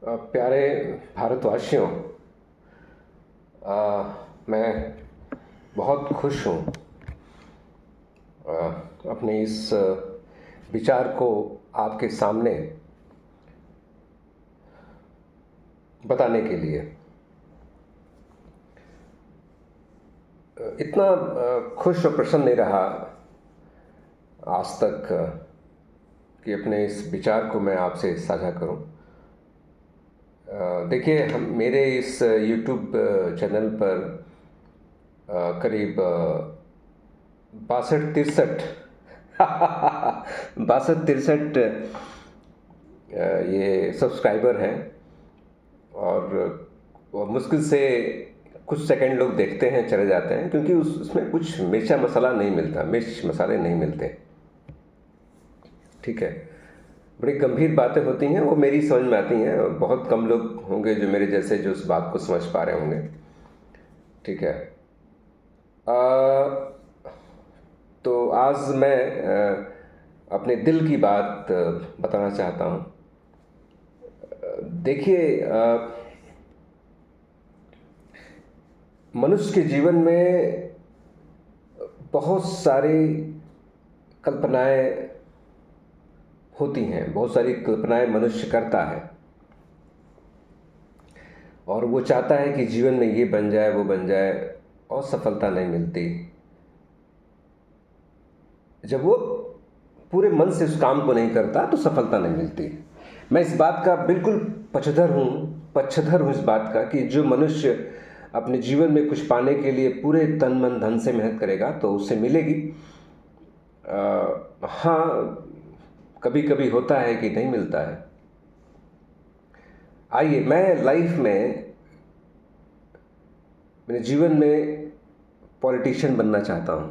प्यारे भारतवासियों, मैं बहुत खुश हूँ अपने इस विचार को आपके सामने बताने के लिए। इतना खुश और प्रसन्न नहीं रहा आज तक कि अपने इस विचार को मैं आपसे साझा करूं। देखिए, हम मेरे इस YouTube चैनल पर करीब 62-63 62-63 ये सब्सक्राइबर हैं और मुश्किल से कुछ सेकंड लोग देखते हैं, चले जाते हैं, क्योंकि उसमें कुछ मिर्चा मसाला नहीं मिलता, मिर्च मसाले नहीं मिलते। ठीक है, बड़ी गंभीर बातें होती हैं, वो मेरी समझ में आती हैं। बहुत कम लोग होंगे जो मेरे जैसे जो उस बात को समझ पा रहे होंगे। ठीक है, तो आज मैं अपने दिल की बात बताना चाहता हूँ। देखिए, मनुष्य के जीवन में बहुत सारी कल्पनाएं होती हैं, बहुत सारी कल्पनाएं मनुष्य करता है और वो चाहता है कि जीवन में ये बन जाए, वो बन जाए, और सफलता नहीं मिलती। जब वो पूरे मन से उस काम को नहीं करता तो सफलता नहीं मिलती। मैं इस बात का बिल्कुल पक्षधर हूँ इस बात का कि जो मनुष्य अपने जीवन में कुछ पाने के लिए पूरे तन मन धन से मेहनत करेगा तो उससे मिलेगी। हाँ, कभी कभी होता है कि नहीं मिलता है। आइए, मैं लाइफ में, मेरे जीवन में पॉलिटिशियन बनना चाहता हूँ।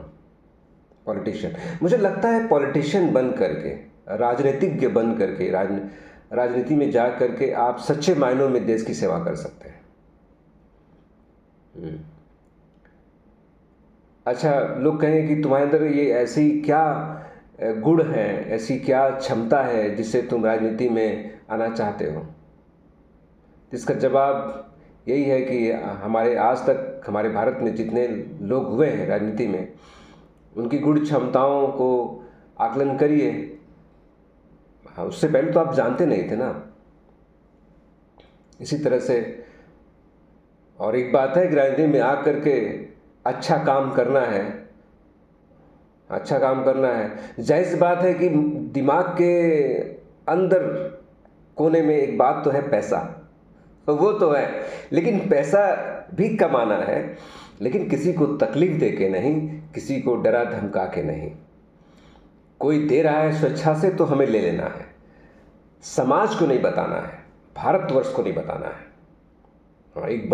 पॉलिटिशियन, मुझे लगता है पॉलिटिशियन बन करके, राजनीतिज्ञ बन करके, राजनीति में जा करके आप सच्चे मायनों में देश की सेवा कर सकते हैं। अच्छा, लोग कहेंगे कि तुम्हारे अंदर ये ऐसी क्या गुण है, ऐसी क्या क्षमता है जिससे तुम राजनीति में आना चाहते हो। इसका जवाब यही है कि हमारे आज तक हमारे भारत में जितने लोग हुए हैं राजनीति में, उनकी गुण क्षमताओं को आकलन करिए। हाँ, उससे पहले तो आप जानते नहीं थे ना। इसी तरह से और एक बात है कि राजनीति में आकर के अच्छा काम करना है, अच्छा काम करना है। जाहिर सी बात है कि दिमाग के अंदर कोने में एक बात तो है, पैसा, तो वो तो है, लेकिन पैसा भी कमाना है, लेकिन किसी को तकलीफ दे के नहीं, किसी को डरा धमका के नहीं। कोई दे रहा है स्वेच्छा से तो हमें ले लेना है। समाज को नहीं बताना है, भारतवर्ष को नहीं बताना है। एक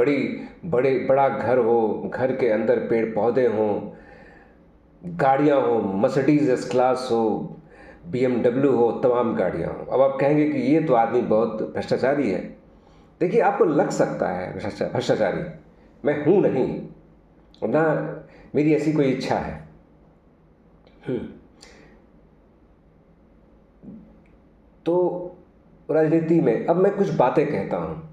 बड़ा घर हो, घर के अंदर पेड़ पौधे हों, गाड़ियाँ हो, मर्सिडीज एस क्लास हो, BMW हो, तमाम गाड़ियाँ हो। अब आप कहेंगे कि ये तो आदमी बहुत भ्रष्टाचारी है। देखिए, आपको लग सकता है भ्रष्टाचारी, मैं हूँ नहीं, ना मेरी ऐसी कोई इच्छा है। तो राजनीति में अब मैं कुछ बातें कहता हूँ,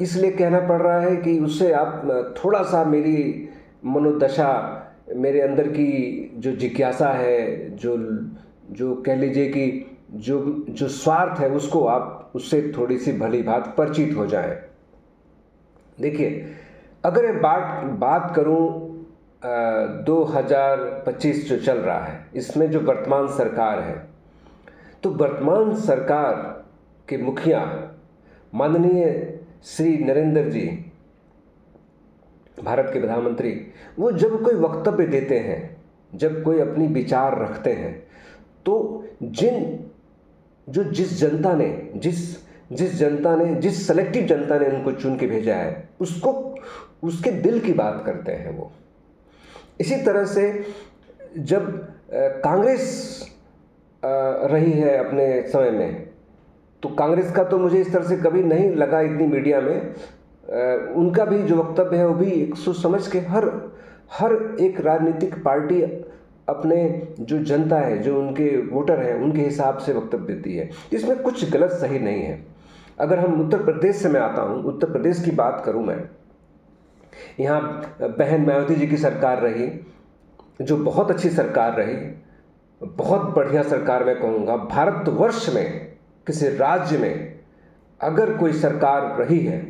इसलिए कहना पड़ रहा है कि उससे आप थोड़ा सा मेरी मनोदशा, मेरे अंदर की जो जिज्ञासा है, जो कह लीजिए कि जो स्वार्थ है, उसको आप उससे थोड़ी सी भली बात परिचित हो जाए। देखिए, अगर मैं बात करूं 2025 जो चल रहा है, इसमें जो वर्तमान सरकार है, तो वर्तमान सरकार के मुखिया माननीय श्री नरेंद्र जी, भारत के प्रधानमंत्री, वो जब कोई वक्तव्य देते हैं, जब कोई अपनी विचार रखते हैं, तो जिस जनता ने, जिस सेलेक्टिव जनता ने उनको चुन के भेजा है, उसके दिल की बात करते हैं वो। इसी तरह से जब कांग्रेस रही है अपने समय में, तो कांग्रेस का तो मुझे इस तरह से कभी नहीं लगा इतनी मीडिया में। उनका भी जो वक्तव्य है वो भी एक सोच समझ के हर एक राजनीतिक पार्टी अपने जो जनता है, जो उनके वोटर हैं, उनके हिसाब से वक्तव्य देती है। इसमें कुछ गलत सही नहीं है। अगर हम उत्तर प्रदेश से मैं आता हूँ, उत्तर प्रदेश की बात करूँ मैं, यहाँ बहन मायावती जी की सरकार रही, जो बहुत अच्छी सरकार रही, बहुत बढ़िया सरकार मैं कहूँगा। भारतवर्ष में किसी राज्य में अगर कोई सरकार रही है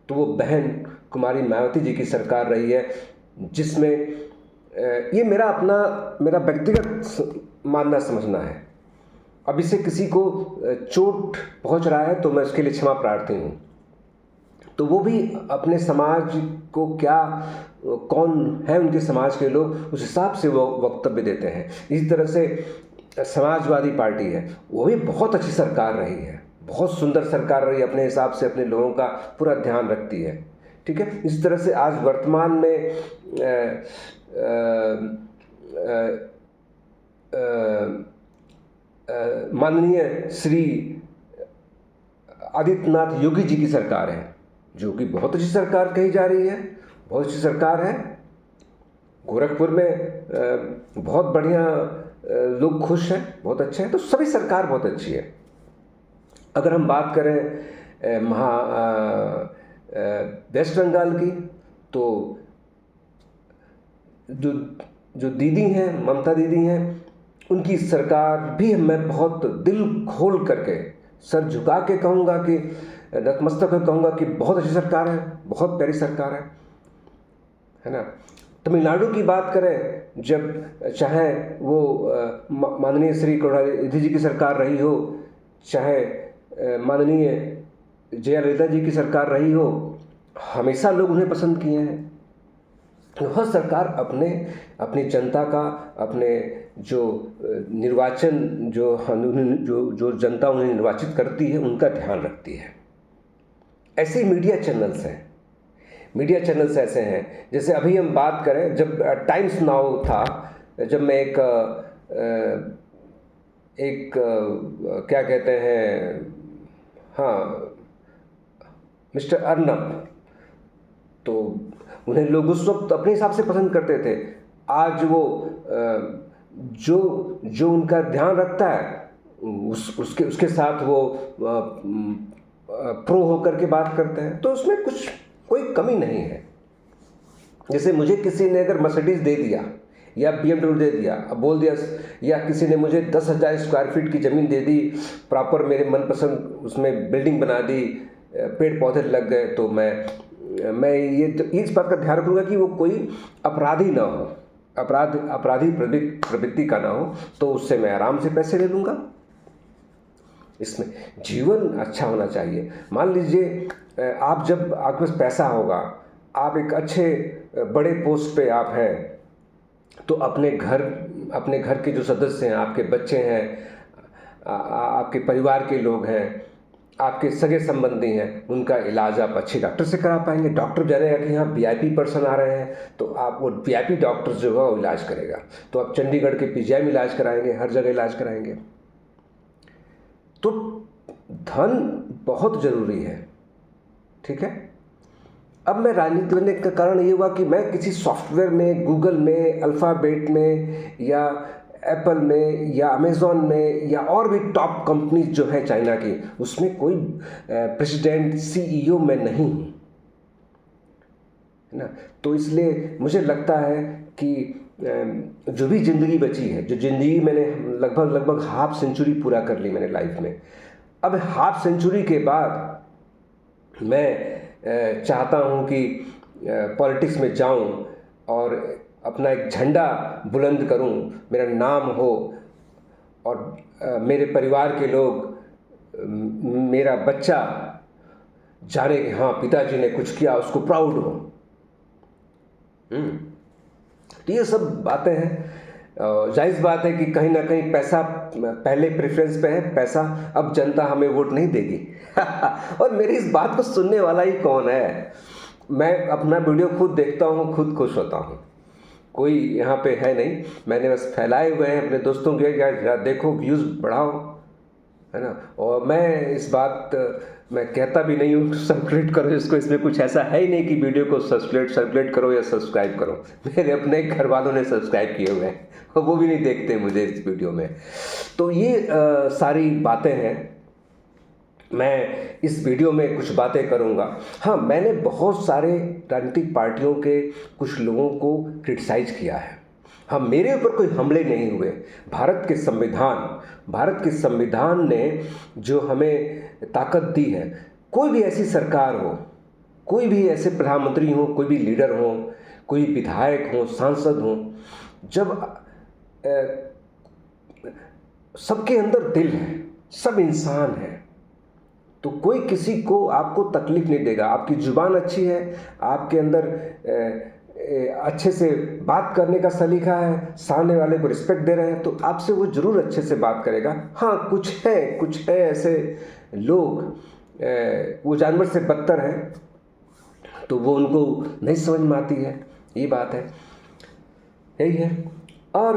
तो वो बहन कुमारी मायावती जी की सरकार रही है, जिसमें ये मेरा व्यक्तिगत मानना समझना है। अब इससे किसी को चोट पहुंच रहा है तो मैं उसके लिए क्षमा प्रार्थी हूँ। तो वो भी अपने समाज को क्या, कौन है उनके समाज के लोग, उस हिसाब से वो वक्तव्य देते हैं। इसी तरह से समाजवादी पार्टी है, वो भी बहुत अच्छी सरकार रही है, बहुत सुंदर सरकार रही है, अपने हिसाब से अपने लोगों का पूरा ध्यान रखती है। ठीक है। इस तरह से आज वर्तमान में माननीय श्री आदित्यनाथ योगी जी की सरकार है, जो कि बहुत अच्छी सरकार कही जा रही है, बहुत अच्छी सरकार है। गोरखपुर में बहुत बढ़िया, लोग खुश हैं, बहुत अच्छे हैं। तो सभी सरकार बहुत अच्छी है। अगर हम बात करें वेस्ट बंगाल की, तो जो दीदी हैं, ममता दीदी हैं, उनकी सरकार भी मैं बहुत दिल खोल करके, सर झुका के कहूँगा कि, नतमस्तक होकर कहूँगा कि बहुत अच्छी सरकार है, बहुत प्यारी सरकार है ना। तमिलनाडु की बात करें, जब चाहे वो माननीय श्री करुणानिधि जी की सरकार रही हो, चाहे माननीय जयललिता जी की सरकार रही हो, हमेशा लोग उन्हें पसंद किए हैं। वह सरकार अपनी जनता का, अपने जो निर्वाचन, जो जनता उन्हें निर्वाचित करती है, उनका ध्यान रखती है। ऐसे मीडिया चैनल्स हैं, मीडिया चैनल्स ऐसे हैं। जैसे अभी हम बात करें, जब टाइम्स नाउ था, जब मैं एक क्या कहते हैं, हाँ, मिस्टर अर्नब, तो उन्हें लोग उस वक्त अपने हिसाब से पसंद करते थे। आज वो जो उनका ध्यान रखता है, उसके साथ वो प्रो होकर के बात करते हैं। तो उसमें कोई कमी नहीं है। जैसे मुझे किसी ने अगर मर्सिडीज दे दिया या BMW दे दिया, अब बोल दिया, या किसी ने मुझे 10,000 स्क्वायर फीट की ज़मीन दे दी, प्रॉपर मेरे मनपसंद उसमें बिल्डिंग बना दी, पेड़ पौधे लग गए, तो मैं ये इस बात का ध्यान रखूँगा कि वो कोई अपराधी ना हो, अपराधी प्रवृत्ति का ना हो, तो उससे मैं आराम से पैसे ले लूँगा। इसमें जीवन अच्छा होना चाहिए। मान लीजिए आप, जब आपके पास पैसा होगा, आप एक अच्छे बड़े पोस्ट पे आप हैं, तो अपने घर के जो सदस्य हैं, आपके बच्चे हैं, आपके परिवार के लोग हैं, आपके सगे संबंधी हैं, उनका इलाज आप अच्छे डॉक्टर से करा पाएंगे। डॉक्टर जानेगा कि यहाँ VIP पर्सन आ रहे हैं, तो आप वो VIP डॉक्टर जो है वो इलाज करेगा। तो आप चंडीगढ़ के PGI में इलाज कराएंगे, हर जगह इलाज कराएंगे। तो धन बहुत ज़रूरी है। ठीक है। अब मैं राजनीति बनने का कारण ये हुआ कि मैं किसी सॉफ्टवेयर में, गूगल में, अल्फ़ाबेट में, या एप्पल में, या अमेज़ॉन में, या और भी टॉप कंपनीज जो है चाइना की, उसमें कोई प्रेसिडेंट, CEO मैं नहीं हूँ, है ना। तो इसलिए मुझे लगता है कि जो भी ज़िंदगी बची है, जो ज़िंदगी मैंने लगभग हाफ सेंचुरी पूरा कर ली मैंने लाइफ में, अब हाफ सेंचुरी के बाद मैं चाहता हूँ कि पॉलिटिक्स में जाऊँ और अपना एक झंडा बुलंद करूं, मेरा नाम हो, और मेरे परिवार के लोग, मेरा बच्चा जाने कि हाँ पिताजी ने कुछ किया, उसको प्राउड हो। तो ये सब बातें हैं। जायज़ बात है कि कहीं ना कहीं पैसा पहले प्रेफरेंस पे है, पैसा, अब जनता हमें वोट नहीं देगी। और मेरी इस बात को सुनने वाला ही कौन है। मैं अपना वीडियो खुद देखता हूँ, खुद खुश होता हूँ, कोई यहाँ पे है नहीं। मैंने बस फैलाए हुए हैं अपने दोस्तों के, क्या देखो, व्यूज़ बढ़ाओ, है ना। और मैं इस बात मैं कहता भी नहीं हूँ सब्सक्राइब करो इसको, इसमें कुछ ऐसा है ही नहीं कि वीडियो को सर्कुलेट करो या सब्सक्राइब करो। मेरे अपने घर वालों ने सब्सक्राइब किए हुए हैं, और वो भी नहीं देखते मुझे इस वीडियो में। तो ये सारी बातें हैं। मैं इस वीडियो में कुछ बातें करूंगा। हाँ, मैंने बहुत सारे राजनीतिक पार्टियों के कुछ लोगों को क्रिटिसाइज किया है। हाँ, मेरे ऊपर कोई हमले नहीं हुए। भारत के संविधान ने जो हमें ताकत दी है, कोई भी ऐसी सरकार हो, कोई भी ऐसे प्रधानमंत्री हो, कोई भी लीडर हो, कोई विधायक हो, सांसद हो, जब सबके अंदर दिल है, सब इंसान है, तो कोई किसी को आपको तकलीफ नहीं देगा। आपकी जुबान अच्छी है, आपके अंदर अच्छे से बात करने का सलीका है, सामने वाले को रिस्पेक्ट दे रहे हैं, तो आपसे वो ज़रूर अच्छे से बात करेगा। हाँ, कुछ है ऐसे लोग, वो जानवर से बदतर हैं, तो वो उनको नहीं समझ में आती है, ये बात है, यही है। और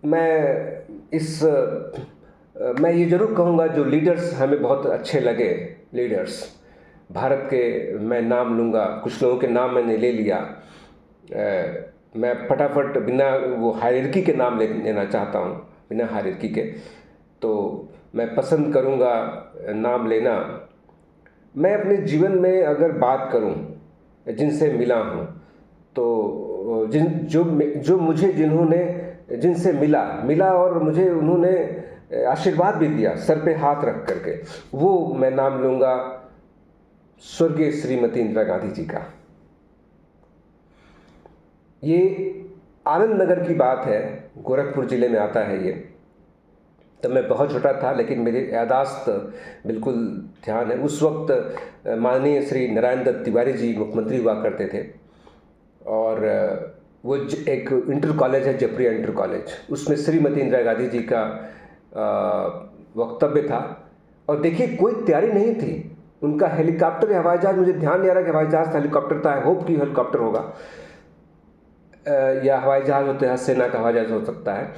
मैं ये ज़रूर कहूँगा, जो लीडर्स हमें बहुत अच्छे लगे, लीडर्स भारत के, मैं नाम लूँगा, कुछ लोगों के नाम मैंने ले लिया। मैं फटाफट बिना वो हायरार्की के नाम लेना चाहता हूँ, बिना हायरार्की के, तो मैं पसंद करूँगा नाम लेना। मैं अपने जीवन में अगर बात करूँ, जिनसे मिला हूँ, तो जिनसे मिला और मुझे उन्होंने आशीर्वाद भी दिया सर पे हाथ रख करके, वो मैं नाम लूँगा स्वर्गीय श्रीमती इंदिरा गांधी जी का। ये आनंद नगर की बात है, गोरखपुर ज़िले में आता है ये। तब मैं बहुत छोटा था, लेकिन मेरी यादाश्त बिल्कुल ध्यान है। उस वक्त माननीय श्री नारायण दत्त तिवारी जी मुख्यमंत्री हुआ करते थे, और वो एक इंटर कॉलेज है, जयपुर इंटर कॉलेज, उसमें श्रीमती इंदिरा गांधी जी का वक्तव्य था। और देखिए, कोई तैयारी नहीं थी। उनका हेलीकॉप्टर या हवाई जहाज़, मुझे ध्यान नहीं आ रहा कि हवाई जहाज़ था, हेलीकॉप्टर था, आई होप कि हेलीकॉप्टर होगा, या हवाई जहाज़ होते हैं, सेना का हवाई जहाज़ हो सकता है,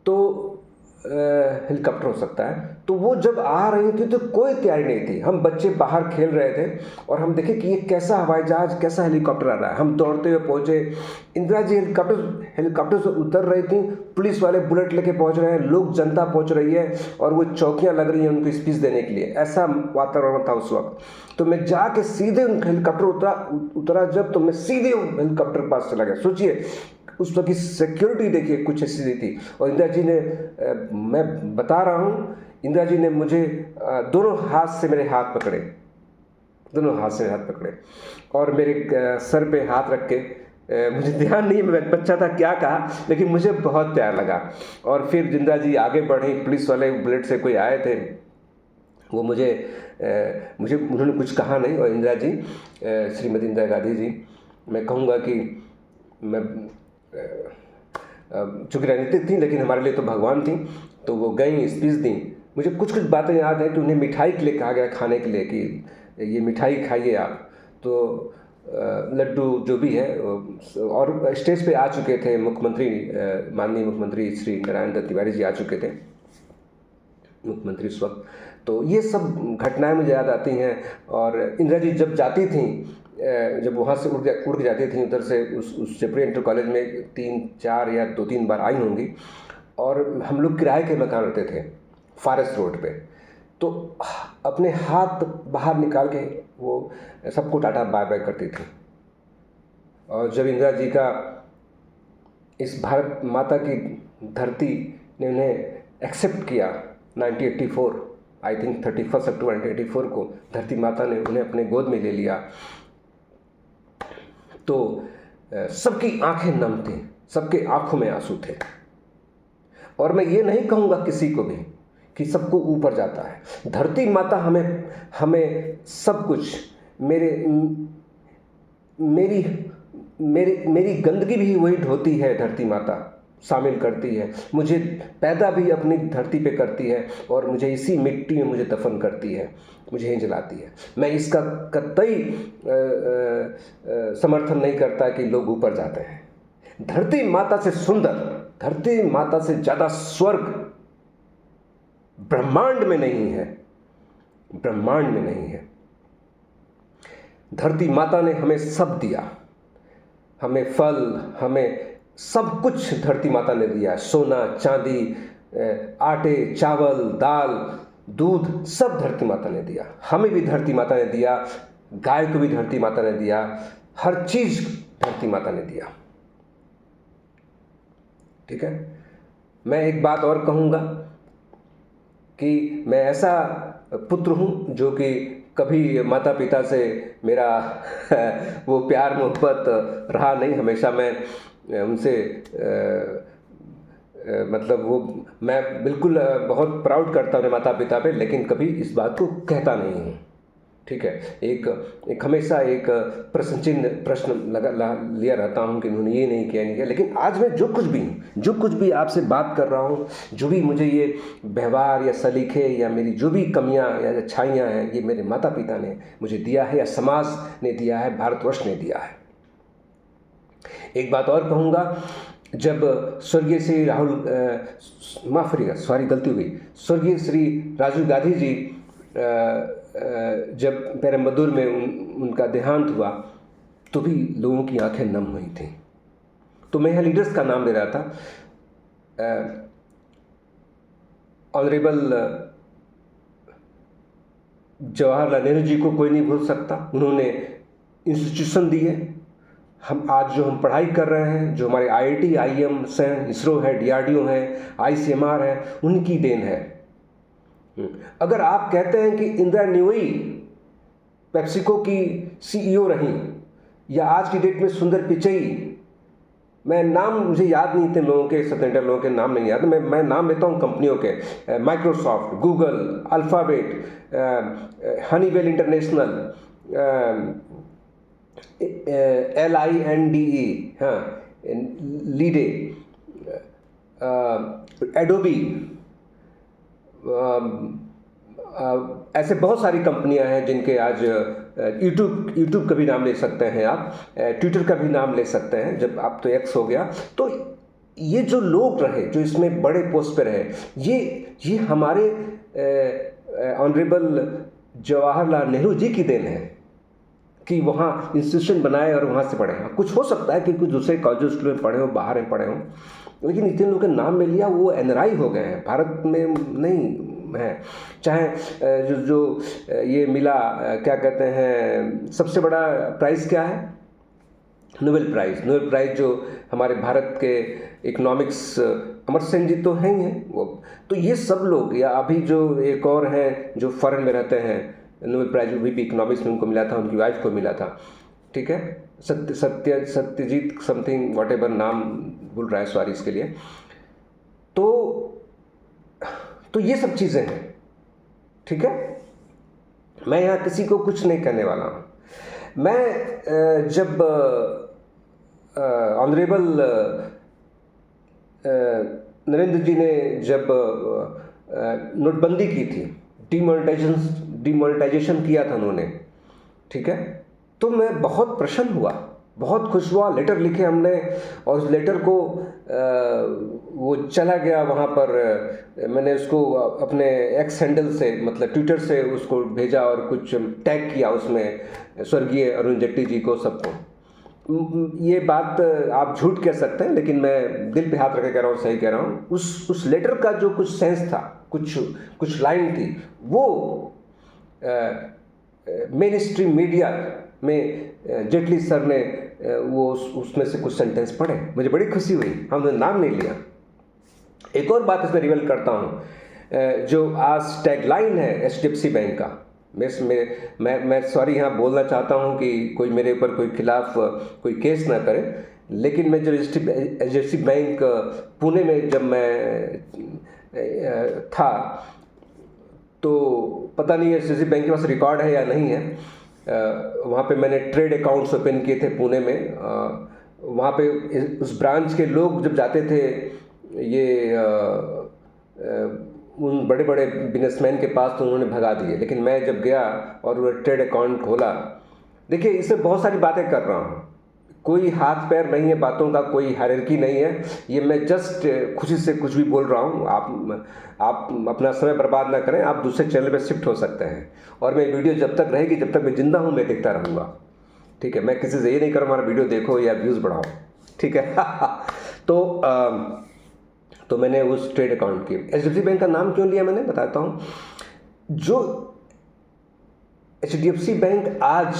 तो हेलीकॉप्टर हो सकता है। तो वो जब आ रही थी तो कोई तैयारी नहीं थी। हम बच्चे बाहर खेल रहे थे और हम देखे कि ये कैसा हवाई जहाज़, कैसा हेलीकॉप्टर आ रहा है। हम दौड़ते हुए पहुँचे, इंदिरा जी हेलीकॉप्टर से उतर रही थी, पुलिस वाले बुलेट लेके पहुँच रहे हैं, लोग, जनता पहुँच रही है, और वो चौकियाँ लग रही हैं उनको स्पीच देने के लिए। ऐसा वातावरण था उस वक्त। तो मैं जाके सीधे उन हेलीकॉप्टर उतरा जब, तो मैं सीधे हेलीकॉप्टर के पास चला गया। सोचिए, उस वक्त की सिक्योरिटी देखिए कुछ ऐसी थी। और इंदिरा जी ने, मैं बता रहा हूँ, इंदिरा जी ने मुझे दोनों हाथ से मेरे हाथ पकड़े, और मेरे सर पे हाथ रख के, मुझे ध्यान नहीं, मैं बच्चा था क्या कहा, लेकिन मुझे बहुत प्यार लगा। और फिर इंदिरा जी आगे बढ़ी, पुलिस वाले बुलेट से कोई आए थे, वो मुझे उन्होंने कुछ कहा नहीं। और इंदिरा जी, श्रीमती इंदिरा गांधी जी, मैं कहूँगा कि मैं, चूँकि राजनीतिक थी, लेकिन हमारे लिए तो भगवान थी, तो वो गई, स्पीच दी। मुझे कुछ बातें याद है कि उन्हें मिठाई के लिए कहा गया, खाने के लिए, कि ये मिठाई खाइए आप। तो लड्डू जो भी है, और स्टेज पे आ चुके थे मुख्यमंत्री, माननीय मुख्यमंत्री श्री नारायण दत्त तिवारी जी आ चुके थे, मुख्यमंत्री उस वक्त। तो ये सब घटनाएं मुझे याद आती हैं। और इंदिरा जी जब जाती थी, जब वहाँ से उड़ के जाती थी उधर से, उस जयपुर इंटर कॉलेज में 3-4 या 2-3 बार आई होंगी। और हम लोग किराए के मकान रहते थे फॉरेस्ट रोड पे, तो अपने हाथ बाहर निकाल के वो सबको टाटा बाय बाय करती थी। और जब इंदिरा जी का, इस भारत माता की धरती ने उन्हें एक्सेप्ट किया 1984, आई थिंक 31 अक्टूबर 1984 को धरती माता ने उन्हें अपने गोद में ले लिया, तो सबकी आंखें नम थी, सबके आंखों में आंसू थे। और मैं ये नहीं कहूँगा किसी को भी कि सबको ऊपर जाता है। धरती माता हमें सब कुछ, मेरी गंदगी भी वही ढोती है, धरती माता शामिल करती है, मुझे पैदा भी अपनी धरती पे करती है, और मुझे इसी मिट्टी में मुझे दफन करती है, मुझे ही जलाती है। मैं इसका कतई समर्थन नहीं करता कि लोग ऊपर जाते हैं। धरती माता से सुंदर, धरती माता से ज़्यादा स्वर्ग ब्रह्मांड में नहीं है, ब्रह्मांड में नहीं है। धरती माता ने हमें सब दिया, हमें फल, हमें सब कुछ धरती माता ने दिया है। सोना, चांदी, आटे, चावल, दाल, दूध सब धरती माता ने दिया, हमें भी धरती माता ने दिया, गाय को भी धरती माता ने दिया, हर चीज धरती माता ने दिया। ठीक है। मैं एक बात और कहूँगा कि मैं ऐसा पुत्र हूँ जो कि कभी माता पिता से मेरा वो प्यार मोहब्बत रहा नहीं। हमेशा मैं उनसे मतलब वो मैं बिल्कुल बहुत प्राउड करता हूँ अपने माता पिता पे, लेकिन कभी इस बात को कहता नहीं हूँ। ठीक है। एक हमेशा एक प्रश्न लिया रहता हूँ कि उन्होंने ये नहीं किया, नहीं किया। लेकिन आज मैं जो कुछ भी आपसे बात कर रहा हूँ, जो भी मुझे ये व्यवहार या सलीके या मेरी जो भी कमियाँ या अच्छाइयाँ हैं, ये मेरे माता पिता ने मुझे दिया है या समाज ने दिया है, भारतवर्ष ने दिया है। एक बात और कहूँगा, जब स्वर्गीय श्री स्वर्गीय श्री राजीव गांधी जी जब पेरम्बदूर में उनका देहांत हुआ तो भी लोगों की आंखें नम हुई थी। तो मैं यहाँ लीडर्स का नाम ले रहा था। ऑनरेबल जवाहरलाल नेहरू जी को कोई नहीं भूल सकता। उन्होंने इंस्टीट्यूशन दिए। हम पढ़ाई कर रहे हैं, जो हमारे IIT, IIM हैं, इसरो है, DRDO है, ICMR है, उनकी देन है। अगर आप कहते हैं कि इंदिरा न्यूई पेप्सिको की CEO रही, या आज की डेट में सुंदर पिचई, मुझे याद नहीं थे लोगों के, 7 लोगों के नाम नहीं याद, मैं नाम लेता हूँ कंपनियों के, Microsoft, Google, alphabet, Honeywell international, LINDE, हाँ, लीडे, एडोबी, ऐसे बहुत सारी कंपनियां हैं जिनके आज यूट्यूब का भी नाम ले सकते हैं आप, ट्विटर का भी नाम ले सकते हैं, जब आप तो X हो गया। तो ये जो लोग रहे, जो इसमें बड़े पोस्ट पे रहे, ये हमारे ऑनरेबल जवाहरलाल नेहरू जी की देन है कि वहाँ इंस्टीट्यूशन बनाए और वहाँ से पढ़े। कुछ हो सकता है कि कुछ दूसरे कॉलेज स्कूल में पढ़े हो, बाहर में पढ़े हो, लेकिन इतने लोगों के नाम में लिया, वो NRI हो गए हैं, भारत में नहीं है। चाहे जो ये मिला, क्या कहते हैं, सबसे बड़ा प्राइज़ क्या है? नोबेल प्राइज़ जो हमारे भारत के इकोनॉमिक्स, अमर्त्य सेन जी तो हैं ही हैं वो। तो ये सब लोग, या अभी जो एक और हैं जो फॉरेन में रहते हैं, नोबेल प्राइज़ भी इकोनॉमिक्स में उनको मिला था, उनकी वाइफ को मिला था। ठीक है। सत्यजीत समथिंग, वॉट एवर नाम भूल रहा है, सॉरी इसके लिए। तो ये सब चीज़ें हैं। ठीक है। मैं यहाँ किसी को कुछ नहीं कहने वाला हूँ। मैं जब ऑनरेबल नरेंद्र जी ने जब नोटबंदी की थी, डिमोनेटाइजेशन किया था उन्होंने, ठीक है, तो मैं बहुत प्रसन्न हुआ, बहुत खुश हुआ। लेटर लिखे हमने, और उस लेटर को वो चला गया वहाँ पर, मैंने उसको अपने X हैंडल से, मतलब ट्विटर से उसको भेजा और कुछ टैग किया उसमें स्वर्गीय अरुण जेटली जी को, सबको। ये बात आप झूठ कह सकते हैं, लेकिन मैं दिल पे हाथ रख के कह रहा हूँ, सही कह रहा हूँ। उस लेटर का जो कुछ सेंस था, कुछ लाइन थी, वो मेन स्ट्रीम मीडिया में जेटली सर ने वो उसमें से कुछ सेंटेंस पढ़े, मुझे बड़ी खुशी हुई। हमने नाम नहीं लिया। एक और बात इसमें रिवील करता हूँ, जो आज टैगलाइन है HDFC बैंक का। मैं सॉरी यहाँ बोलना चाहता हूँ कि कोई मेरे ऊपर कोई खिलाफ कोई केस ना करे, लेकिन मैं जो HDFC बैंक पुणे में जब मैं था, तो पता नहीं HDFC बैंक के पास रिकॉर्ड है या नहीं है। वहाँ पे मैंने ट्रेड अकाउंट्स ओपन किए थे पुणे में। वहाँ पे उस ब्रांच के लोग जब जाते थे, ये उन बड़े बड़े बिजनेसमैन के पास, तो उन्होंने भगा दिए। लेकिन मैं जब गया और वो ट्रेड अकाउंट खोला, देखिए इसमें बहुत सारी बातें कर रहा हूँ, कोई हाथ पैर नहीं है बातों का, कोई हायरार्की नहीं है। ये मैं जस्ट खुशी से कुछ भी बोल रहा हूँ। आप अपना समय बर्बाद ना करें, आप दूसरे चैनल पे शिफ्ट हो सकते हैं। और मैं वीडियो जब तक रहेगी, जब तक मैं जिंदा हूँ, मैं देखता रहूँगा। ठीक है। मैं किसी से ये नहीं करूँ हमारा वीडियो देखो या व्यूज़ बढ़ाओ। ठीक है। तो मैंने उस ट्रेड अकाउंट की, HDFC बैंक का नाम क्यों लिया मैंने बताता हूँ। जो HDFC बैंक आज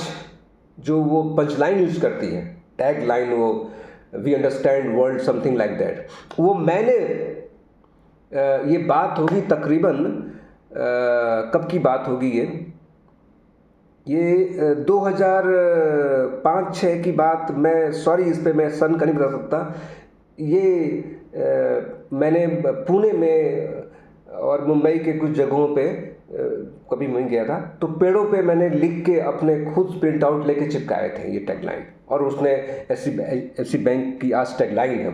जो वो पंच लाइन यूज करती है, टैग लाइन, वो we understand world something like that, वो मैंने ये बात होगी तकरीबन कब की बात होगी, ये 2005-06 की बात, मैं सॉरी इस पे मैं सन का नहीं बता सकता, ये मैंने पुणे में और मुंबई के कुछ जगहों पे कभी मैं गया था, तो पेड़ों पे मैंने लिख के अपने खुद प्रिंट आउट लेके चिपकाए थे ये टैगलाइन, और उसने ऐसी बैंक की आज टैगलाइन है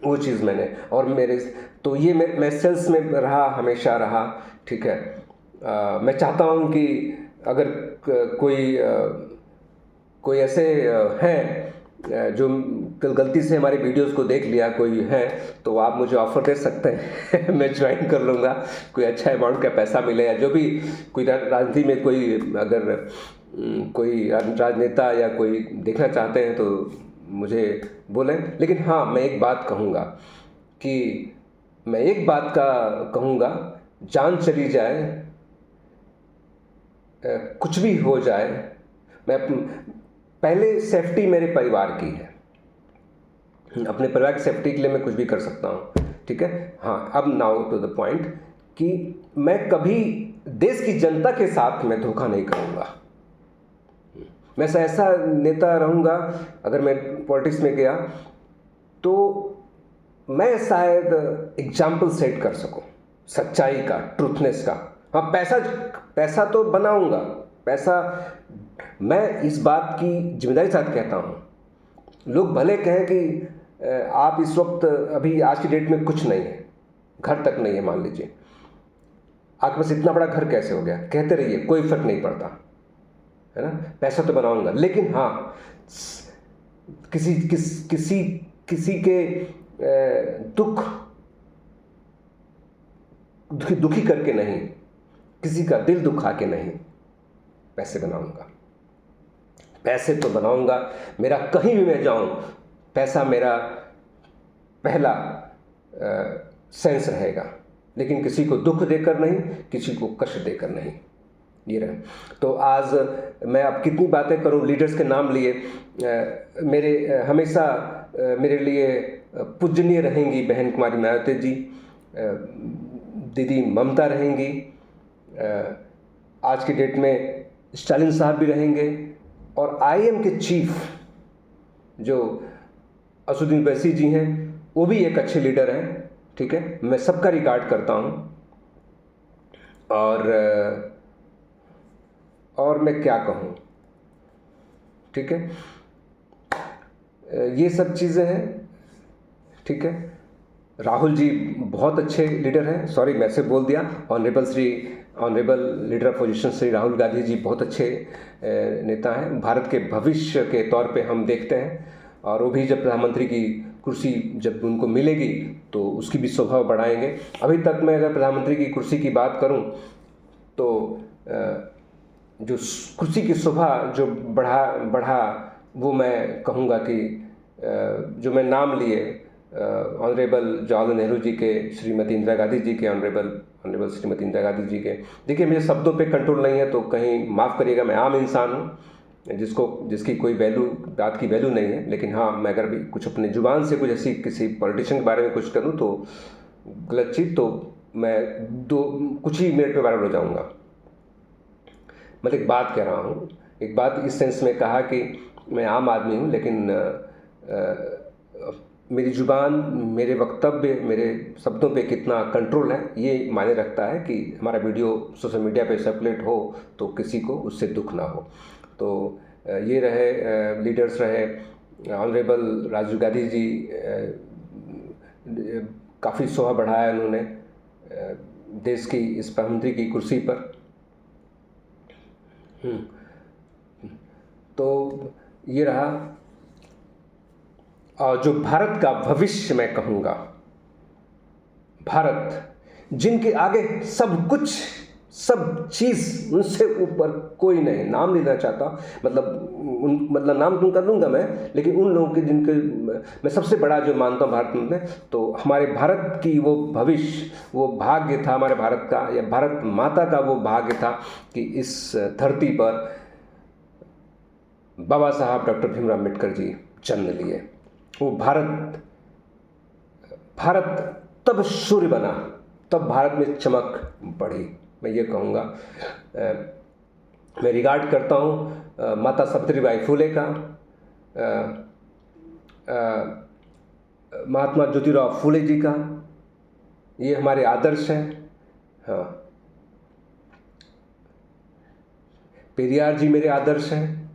वो चीज़ मैंने, और मेरे तो ये मैं सेल्स में रहा, हमेशा रहा, ठीक है। मैं चाहता हूँ कि अगर कोई ऐसे हैं जो गलती से हमारी वीडियोस को देख लिया कोई है, तो आप मुझे ऑफ़र दे सकते हैं मैं ज्वाइन कर लूँगा, कोई अच्छा अमाउंट का पैसा मिले, या जो भी कोई राजनीति में कोई अगर कोई राजनेता या कोई देखना चाहते हैं तो मुझे बोलें। लेकिन हाँ, मैं एक बात कहूँगा, जान चली जाए, कुछ भी हो जाए, मैं पहले सेफ्टी मेरे परिवार की है, अपने परिवार की सेफ्टी के लिए मैं कुछ भी कर सकता हूँ, ठीक है। हाँ, अब नाउ टू द पॉइंट कि मैं कभी देश की जनता के साथ मैं धोखा नहीं करूँगा। मैं ऐसा नेता रहूँगा, अगर मैं पॉलिटिक्स में गया तो मैं शायद एग्जाम्पल सेट कर सकूँ सच्चाई का, ट्रूथनेस का। हाँ, पैसा तो बनाऊँगा, पैसा, मैं इस बात की जिम्मेदारी के साथ कहता हूँ। लोग भले कहें कि आप इस वक्त अभी आज की डेट में कुछ नहीं है, घर तक नहीं है, मान लीजिए आपके पास इतना बड़ा घर कैसे हो गया, कहते रहिए, कोई फर्क नहीं पड़ता, है ना। पैसा तो बनाऊंगा, लेकिन हाँ, किसी के दुखी करके नहीं, किसी का दिल दुखा के नहीं पैसे बनाऊंगा। पैसे तो बनाऊंगा, मेरा कहीं भी मैं जाऊं, पैसा मेरा पहला सेंस रहेगा, लेकिन किसी को दुख देकर नहीं, किसी को कष्ट देकर नहीं, ये रहे। तो आज मैं अब कितनी बातें करूं, लीडर्स के नाम लिए, मेरे हमेशा मेरे लिए पूजनीय रहेंगी बहन कुमारी मायावती जी, दीदी ममता रहेंगी, आज की डेट में स्टालिन साहब भी रहेंगे, और IIM के चीफ जो असुद्दीन ओवैसी जी हैं, वो भी एक अच्छे लीडर हैं, ठीक है। मैं सबका रिगार्ड करता हूँ, और मैं क्या कहूँ, ठीक है। ये सब चीज़ें हैं, ठीक है। राहुल जी बहुत अच्छे लीडर हैं, सॉरी मैं से बोल दिया, honourable leader of position Shri Rahul Gandhi ji बहुत अच्छे नेता हैं, भारत के भविष्य के तौर पे हम देखते हैं, और वो भी जब प्रधानमंत्री की कुर्सी जब उनको मिलेगी तो उसकी भी शोभा बढ़ाएंगे। अभी तक मैं अगर प्रधानमंत्री की कुर्सी की बात करूं तो जो कुर्सी की शोभा जो बढ़ा वो मैं कहूँगा कि जो मैं नाम लिए ऑनरेबल जवाहरलाल नेहरू जी के, श्रीमती इंदिरा गांधी जी के, ऑनरेबल श्रीमती इंदिरा गांधी जी के, देखिए मेरे शब्दों पे कंट्रोल नहीं है तो कहीं माफ़ करिएगा, मैं आम इंसान हूँ जिसकी कोई बात की वैल्यू नहीं है। लेकिन हाँ, मैं अगर भी कुछ अपने जुबान से कुछ ऐसी किसी पॉलिटिशियन के बारे में कुछ करूँ तो गलत चीज़, तो मैं कुछ ही मिनट में वायरल हो जाऊँगा। मैं एक बात कह रहा हूँ, एक बात इस सेंस में कहा कि मैं आम आदमी हूँ, लेकिन मेरी जुबान, मेरे वक्तव्य, मेरे शब्दों पे कितना कंट्रोल है ये मायने रखता है कि हमारा वीडियो सोशल मीडिया पे सर्कुलेट हो तो किसी को उससे दुख ना हो। तो ये रहे लीडर्स रहे, ऑनरेबल राजीव गांधी जी काफ़ी शोभा बढ़ाया उन्होंने देश की इस प्रधानमंत्री की कुर्सी पर। तो ये रहा, और जो भारत का भविष्य मैं कहूँगा, भारत जिनके आगे सब कुछ सब चीज़ उनसे ऊपर कोई नहीं। नाम लेना चाहता, मतलब नाम तुम कर लूँगा मैं, लेकिन उन लोगों के जिनके मैं सबसे बड़ा जो मानता हूँ भारत में, तो हमारे भारत की वो भविष्य, वो भाग्य था हमारे भारत का, या भारत माता का वो भाग्य था कि इस धरती पर बाबा साहब डॉक्टर भीमराव अम्बेडकर जी जन्म लिए। वो भारत तब सूर्य बना, तब भारत में चमक बढ़ी। मैं ये कहूँगा, मैं रिगार्ड करता हूँ माता सावित्रीबाई फुले का, महात्मा ज्योतिराव फुले जी का, ये हमारे आदर्श हैं। हाँ, पेरियार जी मेरे आदर्श हैं।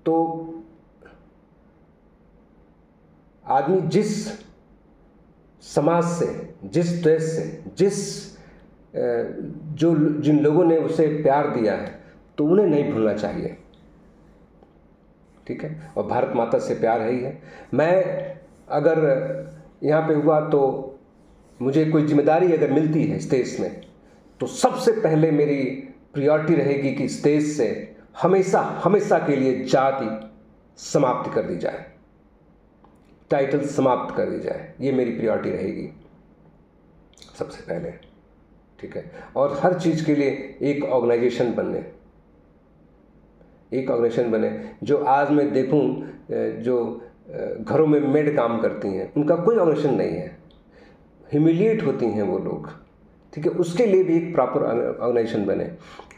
तो आदमी जिस समाज से, जिस देश से, जिन लोगों ने उसे प्यार दिया है, तो उन्हें नहीं भूलना चाहिए। ठीक है, और भारत माता से प्यार है ही है। मैं अगर यहाँ पे हुआ तो मुझे कोई जिम्मेदारी अगर मिलती है इस देश में, तो सबसे पहले मेरी प्रायोरिटी रहेगी कि इस देश से हमेशा हमेशा के लिए जाति समाप्त कर दी जाए, टाइटल समाप्त कर दी जाए। ये मेरी प्रायोरिटी रहेगी सबसे पहले। ठीक है, और हर चीज़ के लिए एक ऑर्गेनाइजेशन बने। जो आज मैं देखूं, जो घरों में मेड काम करती हैं, उनका कोई ऑर्गेनाइजेशन नहीं है, ह्यूमिलिएट होती हैं वो लोग। ठीक है, उसके लिए भी एक प्रॉपर ऑर्गेनाइजेशन बने।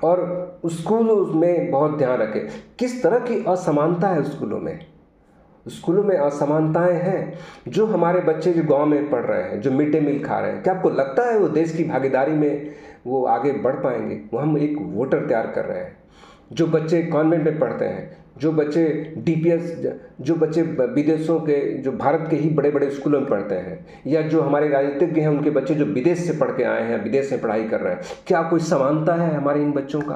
और स्कूलों में बहुत ध्यान रखें, किस तरह की असमानता है स्कूलों में असमानताएं हैं। जो हमारे बच्चे जो गांव में पढ़ रहे हैं, जो मिड डे मील खा रहे हैं, क्या आपको लगता है वो देश की भागीदारी में वो आगे बढ़ पाएंगे? वो हम एक वोटर तैयार कर रहे हैं। जो बच्चे कॉन्वेंट में पढ़ते हैं, जो बच्चे डीपीएस, जो बच्चे विदेशों के, जो भारत के ही बड़े बड़े स्कूलों में पढ़ते हैं, या जो हमारे राजनीतिज्ञ हैं उनके बच्चे जो विदेश से पढ़ के आए हैं, विदेश में पढ़ाई कर रहे हैं, क्या कोई समानता है हमारे इन बच्चों का?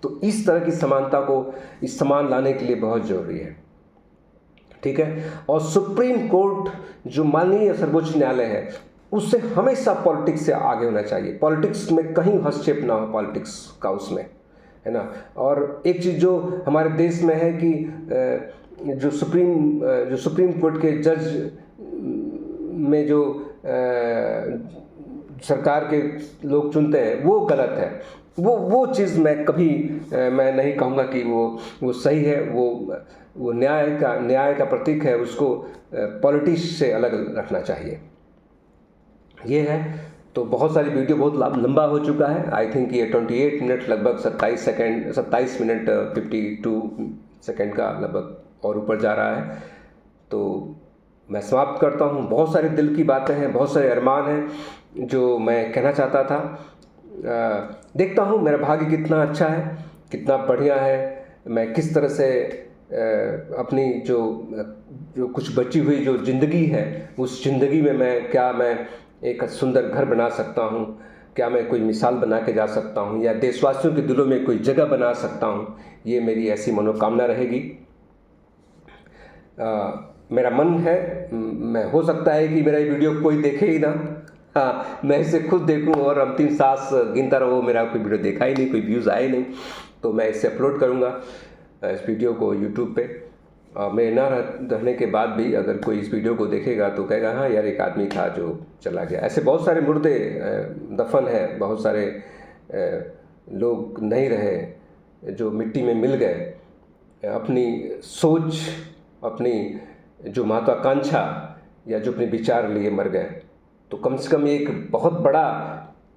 तो इस तरह की समानता को, इस समान लाने के लिए बहुत ज़रूरी है। ठीक है, और सुप्रीम कोर्ट जो माननीय सर्वोच्च न्यायालय है, उससे हमेशा पॉलिटिक्स से आगे होना चाहिए। पॉलिटिक्स में कहीं हस्तक्षेप ना हो, पॉलिटिक्स का उसमें, है ना। और एक चीज़ जो हमारे देश में है कि जो सुप्रीम कोर्ट के जज में जो सरकार के लोग चुनते हैं, वो गलत है। वो चीज़ मैं कभी मैं नहीं कहूँगा कि वो सही है। वो न्याय का प्रतीक है, उसको पॉलिटिक्स से अलग रखना चाहिए। ये है। तो बहुत सारी वीडियो बहुत लंबा हो चुका है। आई थिंक ये 28 मिनट, लगभग 27 मिनट 52 सेकेंड का लगभग और ऊपर जा रहा है। तो मैं समाप्त करता हूँ। बहुत सारे दिल की बातें हैं, बहुत सारे अरमान हैं जो मैं कहना चाहता था। देखता हूँ मेरा भाग्य कितना अच्छा है, कितना बढ़िया है। मैं किस तरह से अपनी जो कुछ बची हुई जो ज़िंदगी है, उस ज़िंदगी में मैं एक सुंदर घर बना सकता हूँ, क्या मैं कोई मिसाल बना के जा सकता हूँ, या देशवासियों के दिलों में कोई जगह बना सकता हूँ। ये मेरी ऐसी मनोकामना रहेगी। मेरा मन है, मैं हो सकता है कि मेरा ये वीडियो कोई देखे ही ना, हाँ, मैं इसे खुद देखूं और अंतिम सांस गिनता रहूं, मेरा कोई वीडियो देखा ही नहीं, कोई व्यूज़ आए नहीं, तो मैं इसे अपलोड करूंगा इस वीडियो को यूट्यूब पे। मैं ना रहने के बाद भी अगर कोई इस वीडियो को देखेगा तो कहेगा हाँ यार, एक आदमी था जो चला गया। ऐसे बहुत सारे मुर्दे दफन हैं, बहुत सारे लोग नहीं रहे जो मिट्टी में मिल गए, अपनी सोच, अपनी जो महत्वाकांक्षा या जो अपने विचार लिए मर गए। तो कम से कम एक बहुत बड़ा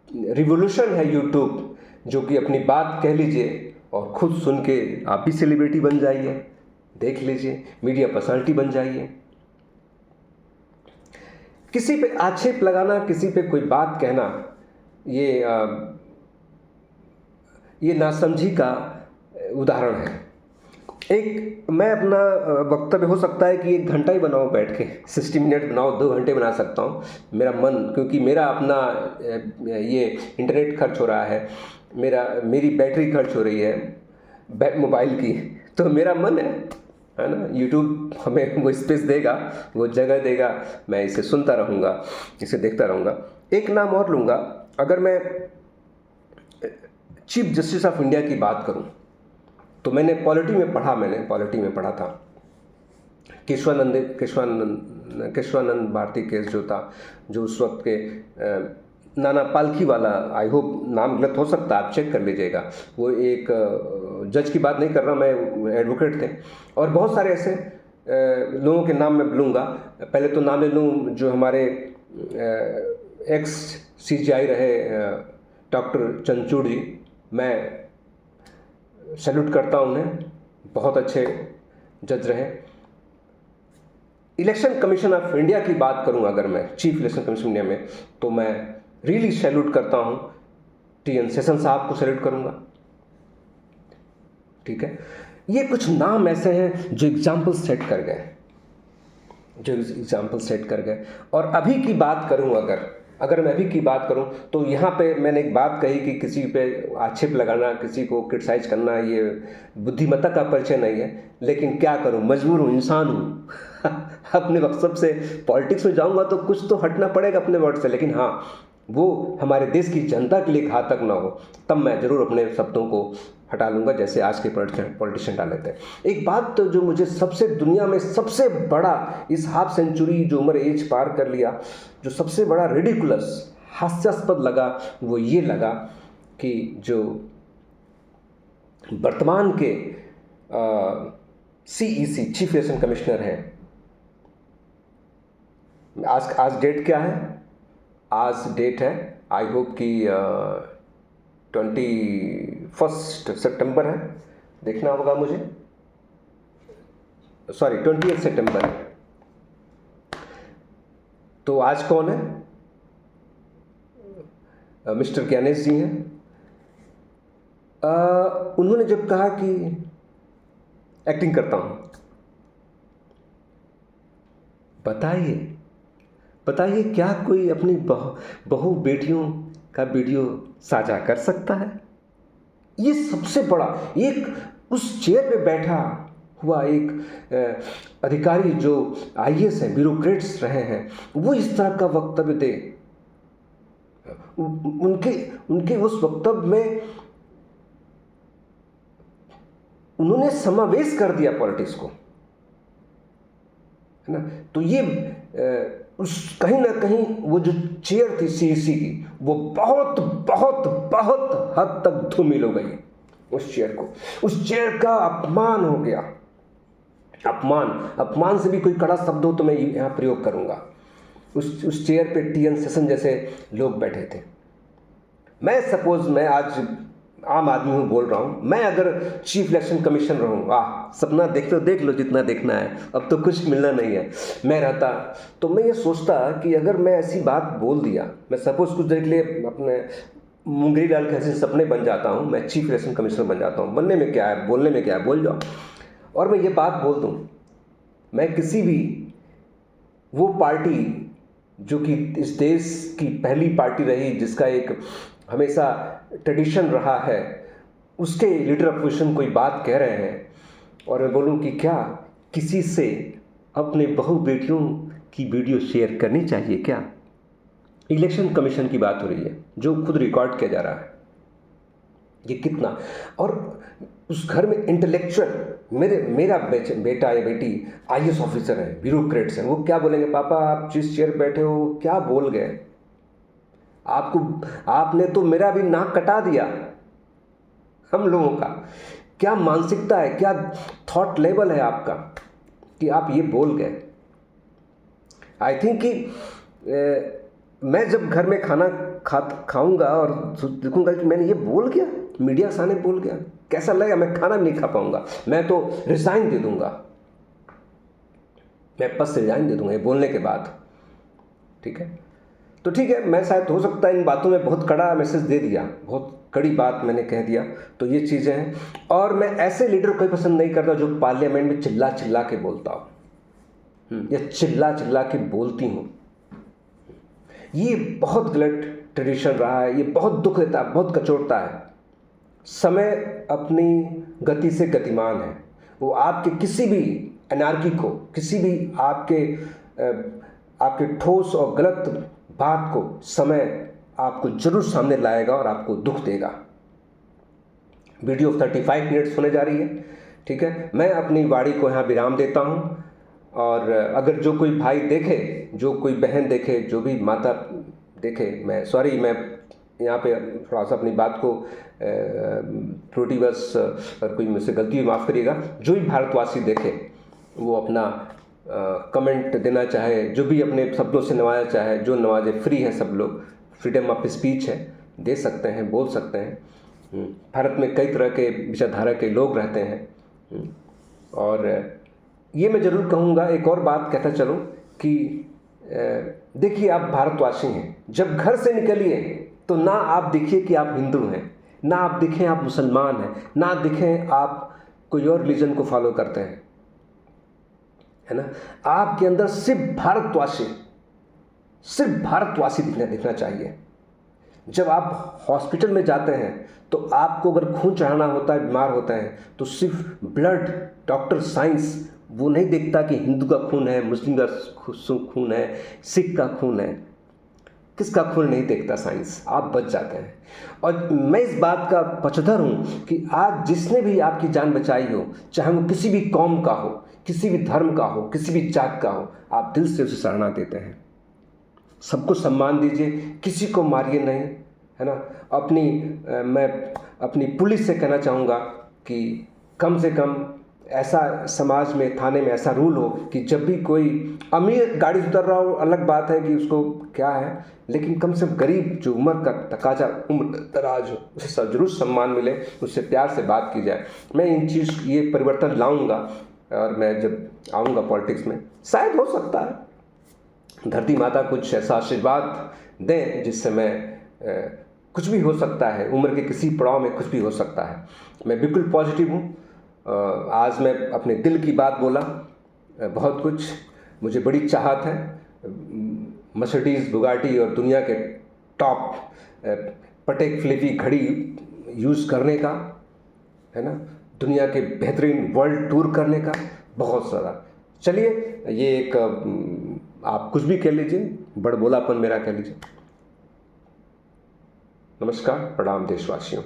रिवोल्यूशन है यूट्यूब, जो कि अपनी बात कह लीजिए और खुद सुन के आप भी सेलिब्रिटी बन जाइए, देख लीजिए, मीडिया पर्सनालिटी बन जाइए। किसी पे आक्षेप लगाना, किसी पे कोई बात कहना, ये नासमझी का उदाहरण है। मैं अपना वक्तव्य हो सकता है कि 1 घंटा ही बनाऊँ बैठ के, 60 मिनट बनाओ, 2 घंटे बना सकता हूँ। मेरा मन, क्योंकि मेरा अपना ये इंटरनेट खर्च हो रहा है, मेरी बैटरी खर्च हो रही है मोबाइल की, तो मेरा मन है ना, यूट्यूब हमें वो स्पेस देगा, वो जगह देगा, मैं इसे सुनता रहूँगा, इसे देखता रहूँगा। एक नाम और लूँगा। अगर मैं चीफ जस्टिस ऑफ इंडिया की बात करूँ तो मैंने पॉलिटी में पढ़ा था। केशवानंद भारती केस जो था, जो उस वक्त के नाना पालकी वाला, आई होप नाम गलत हो सकता है, आप चेक कर लीजिएगा। वो एक जज की बात नहीं कर रहा मैं, एडवोकेट थे। और बहुत सारे ऐसे लोगों के नाम मैं लूँगा। पहले तो नाम ले लूँ जो हमारे एक्स CJI रहे डॉक्टर चंद्रचूड़ जी, मैं सैल्यूट करता हूँ उन्हें, बहुत अच्छे जज रहे। इलेक्शन कमीशन ऑफ इंडिया की बात करूं अगर मैं, चीफ इलेक्शन कमीशन इंडिया में, तो मैं रियली सैल्यूट करता हूं, TN सेशन साहब को सैल्यूट करूंगा। ठीक है, ये कुछ नाम ऐसे हैं जो एग्जाम्पल सेट कर गए। और अभी की बात करूं, अगर मैं अभी की बात करूं तो यहाँ पे मैंने एक बात कही कि किसी पे आक्षेप लगाना, किसी को क्रिटिसाइज करना, ये बुद्धिमत्ता का परिचय नहीं है। लेकिन क्या करूं, मजबूर हूं, इंसान हूं। अपने मकसद से पॉलिटिक्स में जाऊंगा तो कुछ तो हटना पड़ेगा अपने वर्ड से, लेकिन हाँ, वो हमारे देश की जनता के लिए घातक ना हो, तब मैं जरूर अपने शब्दों को हटा लूँगा, जैसे आज के पॉलिटिशियन डाल लेते हैं। एक बात तो जो मुझे दुनिया में सबसे बड़ा, इस हाफ सेंचुरी जो उम्र एज पार कर लिया, जो सबसे बड़ा रिडिकुलस, हास्यास्पद लगा, वो ये लगा कि जो वर्तमान के CEC चीफ इलेक्शन कमिश्नर हैं, आज डेट क्या है? आज डेट है, आई होप कि 21 सितंबर है, देखना होगा मुझे, सॉरी 28 सितंबर है। तो आज कौन है? मिस्टर ज्ञानेश जी हैं। उन्होंने जब कहा कि एक्टिंग करता हूं, बताइए क्या कोई अपनी बहू बेटियों का वीडियो साझा कर सकता है? ये सबसे बड़ा, एक उस चेयर पे बैठा हुआ एक अधिकारी जो IAS हैं, ब्यूरोक्रेट्स रहे हैं, वो इस तरह का वक्तव्य दे। उनके उस वक्तव्य में उन्होंने समावेश कर दिया पॉलिटिक्स को, है ना। तो ये कहीं ना कहीं वो जो चेयर थी CEC की, वो बहुत बहुत बहुत हद तक धूमिल हो गई उस चेयर को। उस चेयर का अपमान हो गया। अपमान से भी कोई कड़ा शब्द हो तो मैं यहाँ प्रयोग करूँगा। उस चेयर पे TN सेशन जैसे लोग बैठे थे। मैं आज आम आदमी हूँ, बोल रहा हूँ, मैं अगर चीफ इलेक्शन कमीशन रहूँ, सपना देख लो जितना देखना है, अब तो कुछ मिलना नहीं है, मैं रहता तो मैं ये सोचता कि अगर मैं ऐसी बात बोल दिया, मैं सपोज कुछ देर के लिए अपने मुंगरी लाल के सपने बन जाता हूँ, मैं चीफ इलेक्शन कमिश्नर बन जाता हूँ। बनने में क्या है, बोलने में क्या है, बोल जाओ। और मैं ये बात बोल दूँ, मैं किसी भी वो पार्टी जो कि इस देश की पहली पार्टी रही, जिसका एक हमेशा ट्रेडिशन रहा है, उसके लीडर अपोजिशन कोई बात कह रहे हैं और मैं बोलूं कि क्या किसी से अपने बहू बेटियों की वीडियो शेयर करनी चाहिए क्या? इलेक्शन कमीशन की बात हो रही है, जो खुद रिकॉर्ड किया जा रहा है। ये कितना, और उस घर में इंटेलेक्चुअल, मेरा बेटा या बेटी IAS ऑफिसर है, ब्यूरोक्रेट्स हैं, वो क्या बोलेंगे? पापा आप जिस चेयर बैठे हो क्या बोल गए? आपने तो मेरा भी नाक कटा दिया। हम लोगों का क्या मानसिकता है, क्या थॉट लेवल है आपका कि आप ये बोल गए? आई थिंक कि मैं जब घर में खाना खाऊंगा और देखूंगा कि मैंने ये बोल गया, मीडिया सामने बोल गया, कैसा लगेगा? मैं खाना भी नहीं खा पाऊंगा, मैं तो रिजाइन दे दूंगा, मैं पद से रिजाइन दे दूंगा ये बोलने के बाद। ठीक है, तो ठीक है, मैं शायद हो सकता है इन बातों में बहुत कड़ा मैसेज दे दिया, बहुत कड़ी बात मैंने कह दिया, तो ये चीज़ें हैं। और मैं ऐसे लीडर को पसंद नहीं करता जो पार्लियामेंट में चिल्ला चिल्ला के बोलता हो या चिल्ला के बोलती हूँ। ये बहुत गलत ट्रेडिशन रहा है, ये बहुत दुख देता है, बहुत कचोटता है। समय अपनी गति से गतिमान है, वो आपके किसी भी एनार्की को, किसी भी आपके ठोस और गलत बात को समय आपको जरूर सामने लाएगा और आपको दुख देगा। वीडियो 35 मिनट्स होने जा रही है, ठीक है। मैं अपनी वाणी को यहाँ विराम देता हूँ, और अगर जो कोई भाई देखे, जो कोई बहन देखे, जो भी माता देखे, मैं यहाँ पे थोड़ा सा अपनी बात को त्रुटिवश अगर कोई मुझसे गलती हुई माफ़ करिएगा। जो भी भारतवासी देखे वो अपना कमेंट देना चाहे, जो भी अपने शब्दों से नवाजा चाहे, जो नवाजे, फ्री है सब लोग, फ्रीडम ऑफ स्पीच है, दे सकते हैं, बोल सकते हैं। भारत में कई तरह के विचारधारा के लोग रहते हैं। और ये मैं ज़रूर कहूँगा, एक और बात कहता चलूँ कि देखिए, आप भारतवासी हैं, जब घर से निकलिए तो ना आप दिखिए कि आप हिंदू हैं, ना आप दिखें आप मुसलमान हैं, ना दिखें आप कोई और रिलीजन को फॉलो करते हैं, है ना। आपके अंदर सिर्फ भारतवासी दिखना चाहिए। जब आप हॉस्पिटल में जाते हैं तो आपको अगर खून चढ़ाना होता है, बीमार होते हैं, तो सिर्फ ब्लड, डॉक्टर, साइंस वो नहीं देखता कि हिंदू का खून है, मुस्लिम का खून है, सिख का खून है, किसका खून नहीं देखता साइंस। आप बच जाते हैं। और मैं इस बात का पक्षधर हूँ कि आज जिसने भी आपकी जान बचाई हो, चाहे वो किसी भी कौम का हो, किसी भी धर्म का हो, किसी भी जात का हो, आप दिल से उसे सराहना देते हैं। सबको सम्मान दीजिए, किसी को मारिए नहीं, है ना। मैं अपनी पुलिस से कहना चाहूँगा कि कम से कम ऐसा समाज में, थाने में ऐसा रूल हो कि जब भी कोई अमीर गाड़ी से उतर रहा हो, अलग बात है कि उसको क्या है, लेकिन कम से कम गरीब जो उम्र का तकाजा, उम्र दराज हो, उसे जरूर सम्मान मिले, उससे प्यार से बात की जाए। मैं ये परिवर्तन लाऊंगा, और मैं जब आऊँगा पॉलिटिक्स में, शायद हो सकता है धरती माता कुछ ऐसा आशीर्वाद दें जिससे मैं कुछ भी हो सकता है, उम्र के किसी पड़ाव में कुछ भी हो सकता है। मैं बिल्कुल पॉजिटिव हूँ। आज मैं अपने दिल की बात बोला, बहुत कुछ, मुझे बड़ी चाहत है मर्सिडीज़, बुगाटी और दुनिया के टॉप पटेक फिलिपी घड़ी यूज़ करने का, है ना, दुनिया के बेहतरीन वर्ल्ड टूर करने का, बहुत सारा। चलिए, ये एक आप कुछ भी कह लीजिए, बड़बोलापन मेरा कह लीजिए। नमस्कार, प्रणाम देशवासियों।